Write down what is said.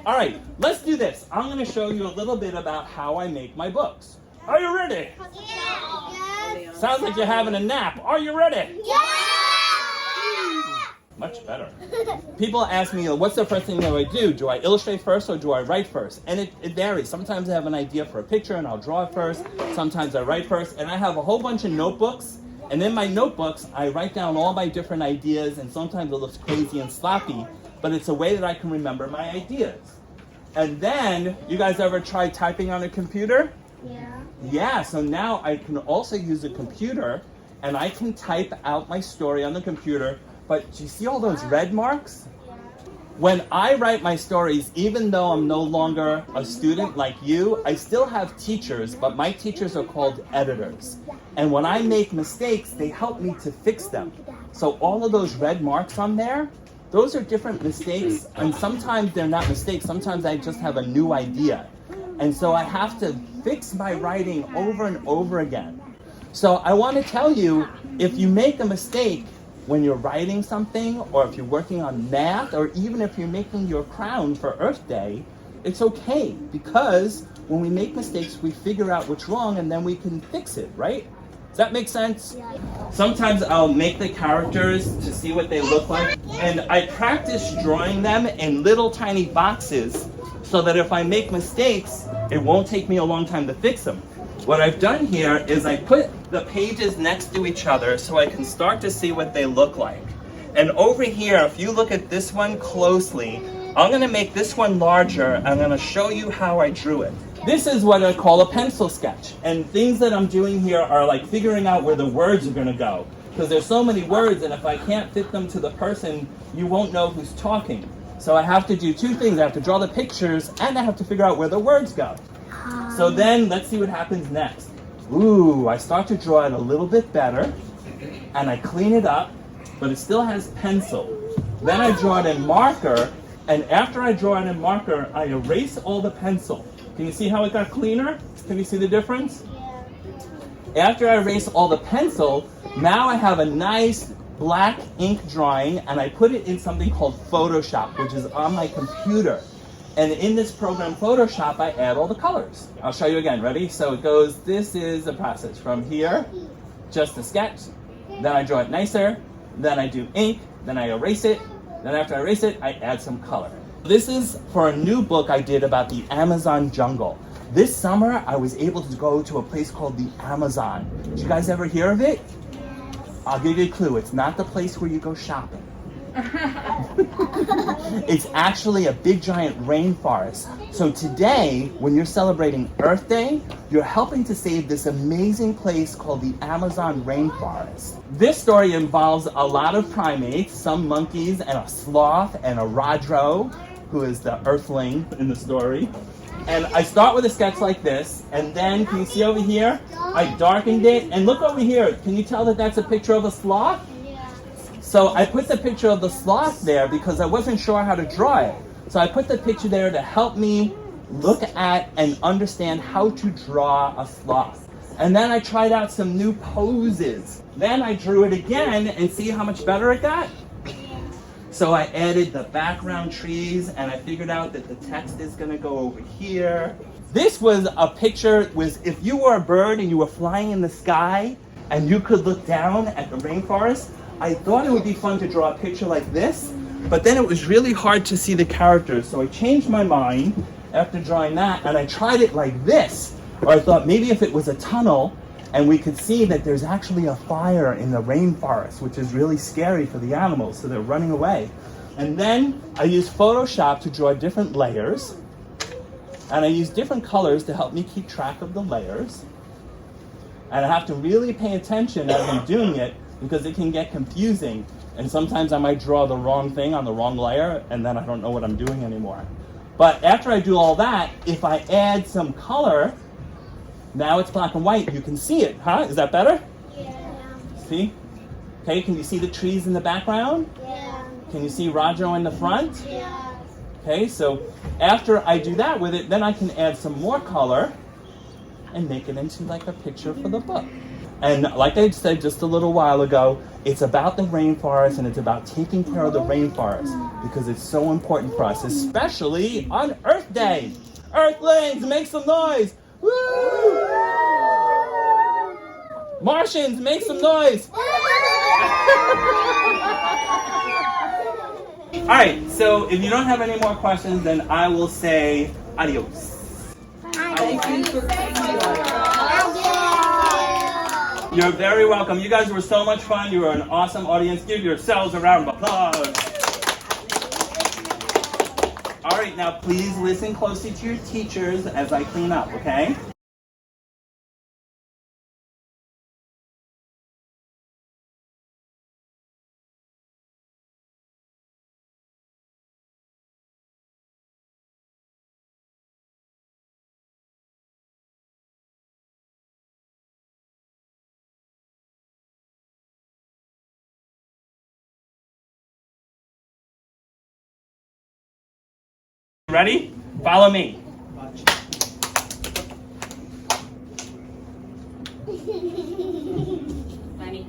All right, let's do this. I'm going to show you a little bit about how I make my books. Are you ready? Yeah. Sounds like you're having a nap. Are you ready? Yeah. Much better. People ask me, what's the first thing that I do? Do I illustrate first or do I write first? And it varies. Sometimes I have an idea for a picture and I'll draw it first. Sometimes I write first. And I have a whole bunch of notebooks. And in my notebooks, I write down all my different ideas. And sometimes it looks crazy and sloppy. But it's a way that I can remember my ideas. And then, you guys ever try typing on a computer? Yeah. Yeah, so now I can also use a computer. And I can type out my story on the computer. But do you see all those red marks? When I write my stories, even though I'm no longer a student like you, I still have teachers, but my teachers are called editors. And when I make mistakes, they help me to fix them. So all of those red marks on there, those are different mistakes, and sometimes they're not mistakes, sometimes I just have a new idea. And so I have to fix my writing over and over again. So I want to tell you, if you make a mistake, when you're writing something, or if you're working on math, or even if you're making your crown for Earth Day, it's okay, because when we make mistakes, we figure out what's wrong and then we can fix it, right? Does that make sense? Yeah. Sometimes I'll make the characters to see what they look like, and I practice drawing them in little tiny boxes so that if I make mistakes, it won't take me a long time to fix them. What I've done here is I put the pages next to each other so I can start to see what they look like. And over here, if you look at this one closely, I'm going to make this one larger. I'm going to show you how I drew it. This is what I call a pencil sketch. And things that I'm doing here are like figuring out where the words are going to go. Because there's so many words, and if I can't fit them to the person, you won't know who's talking. So I have to do two things. I have to draw the pictures, and I have to figure out where the words go. So then, let's see what happens next. Ooh, I start to draw it a little bit better, and I clean it up, but it still has pencil. Then I draw it in marker, and after I draw it in marker, I erase all the pencil. Can you see how it got cleaner? Can you see the difference? Yeah. After I erase all the pencil, now I have a nice black ink drawing, and I put it in something called Photoshop, which is on my computer. And in this program, Photoshop, I add all the colors. I'll show you again. Ready? So it goes, this is the process. From here, just a sketch. Then I draw it nicer. Then I do ink. Then I erase it. Then after I erase it, I add some color. This is for a new book I did about the Amazon jungle. This summer, I was able to go to a place called the Amazon. Did you guys ever hear of it? I'll give you a clue. It's not the place where you go shopping. It's actually a big giant rainforest. So today, when you're celebrating Earth Day, you're helping to save this amazing place called the Amazon rainforest. This story involves a lot of primates, some monkeys and a sloth and a Rodro, who is the earthling in the story. And I start with a sketch like this, and then, can you see over here? I darkened it, and look over here. Can you tell that that's a picture of a sloth? So I put the picture of the sloth there because I wasn't sure how to draw it. So I put the picture there to help me look at and understand how to draw a sloth. And then I tried out some new poses. Then I drew it again and see how much better it got? So I added the background trees, and I figured out that the text is going to go over here. This was a picture, if you were a bird and you were flying in the sky and you could look down at the rainforest, I thought it would be fun to draw a picture like this, but then it was really hard to see the characters. So I changed my mind after drawing that, and I tried it like this. Or I thought maybe if it was a tunnel, and we could see that there's actually a fire in the rainforest, which is really scary for the animals, so they're running away. And then I used Photoshop to draw different layers, and I used different colors to help me keep track of the layers. And I have to really pay attention as I'm doing it, because it can get confusing, and sometimes I might draw the wrong thing on the wrong layer, and then I don't know what I'm doing anymore. But after I do all that, if I add some color, now it's black and white. You can see it, huh? Is that better? Yeah. See? Okay, can you see the trees in the background? Yeah. Can you see Rodro in the front? Yeah. Okay, so after I do that with it, then I can add some more color and make it into like a picture for the book. And like I said just a little while ago, it's about the rainforest and it's about taking care of the rainforest because it's so important for us, especially on Earth Day. Earthlings, make some noise. Woo! Martians, make some noise. All right, so if you don't have any more questions, then I will say adios. Thank you for being here. You're very welcome. You guys were so much fun. You were an awesome audience. Give yourselves a round of applause. All right, now please listen closely to your teachers as I clean up, okay? Ready? Follow me. Funny.